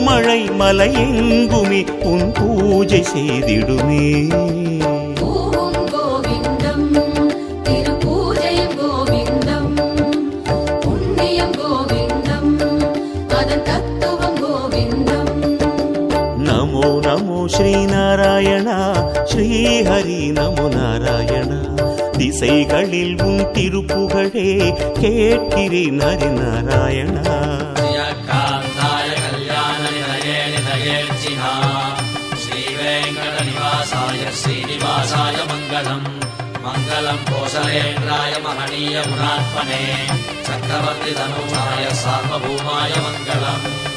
பூமழை மலையெங்குமே உன் பூஜை செய்திடுமே. கோவிந்தம் திருப்பூஜையும் கோவிந்தம், புண்ணியம் கோவிந்தம், அதன் தத்துவம் கோவிந்தம். நமோ நமோ ஸ்ரீநாராயணா ஸ்ரீஹரி நமோ நாராயணா. திசைகளில் உன் திருப்புகழே கேட்கிறேன் ஹரி நாராயணா. श्रीनिवासाय मङ्गलम् मङ्गलम् कोसलेन्द्राय महनीय गुणात्मने चक्रवर्ति तनूजाय सार्वभौमाय मङ्गलम्.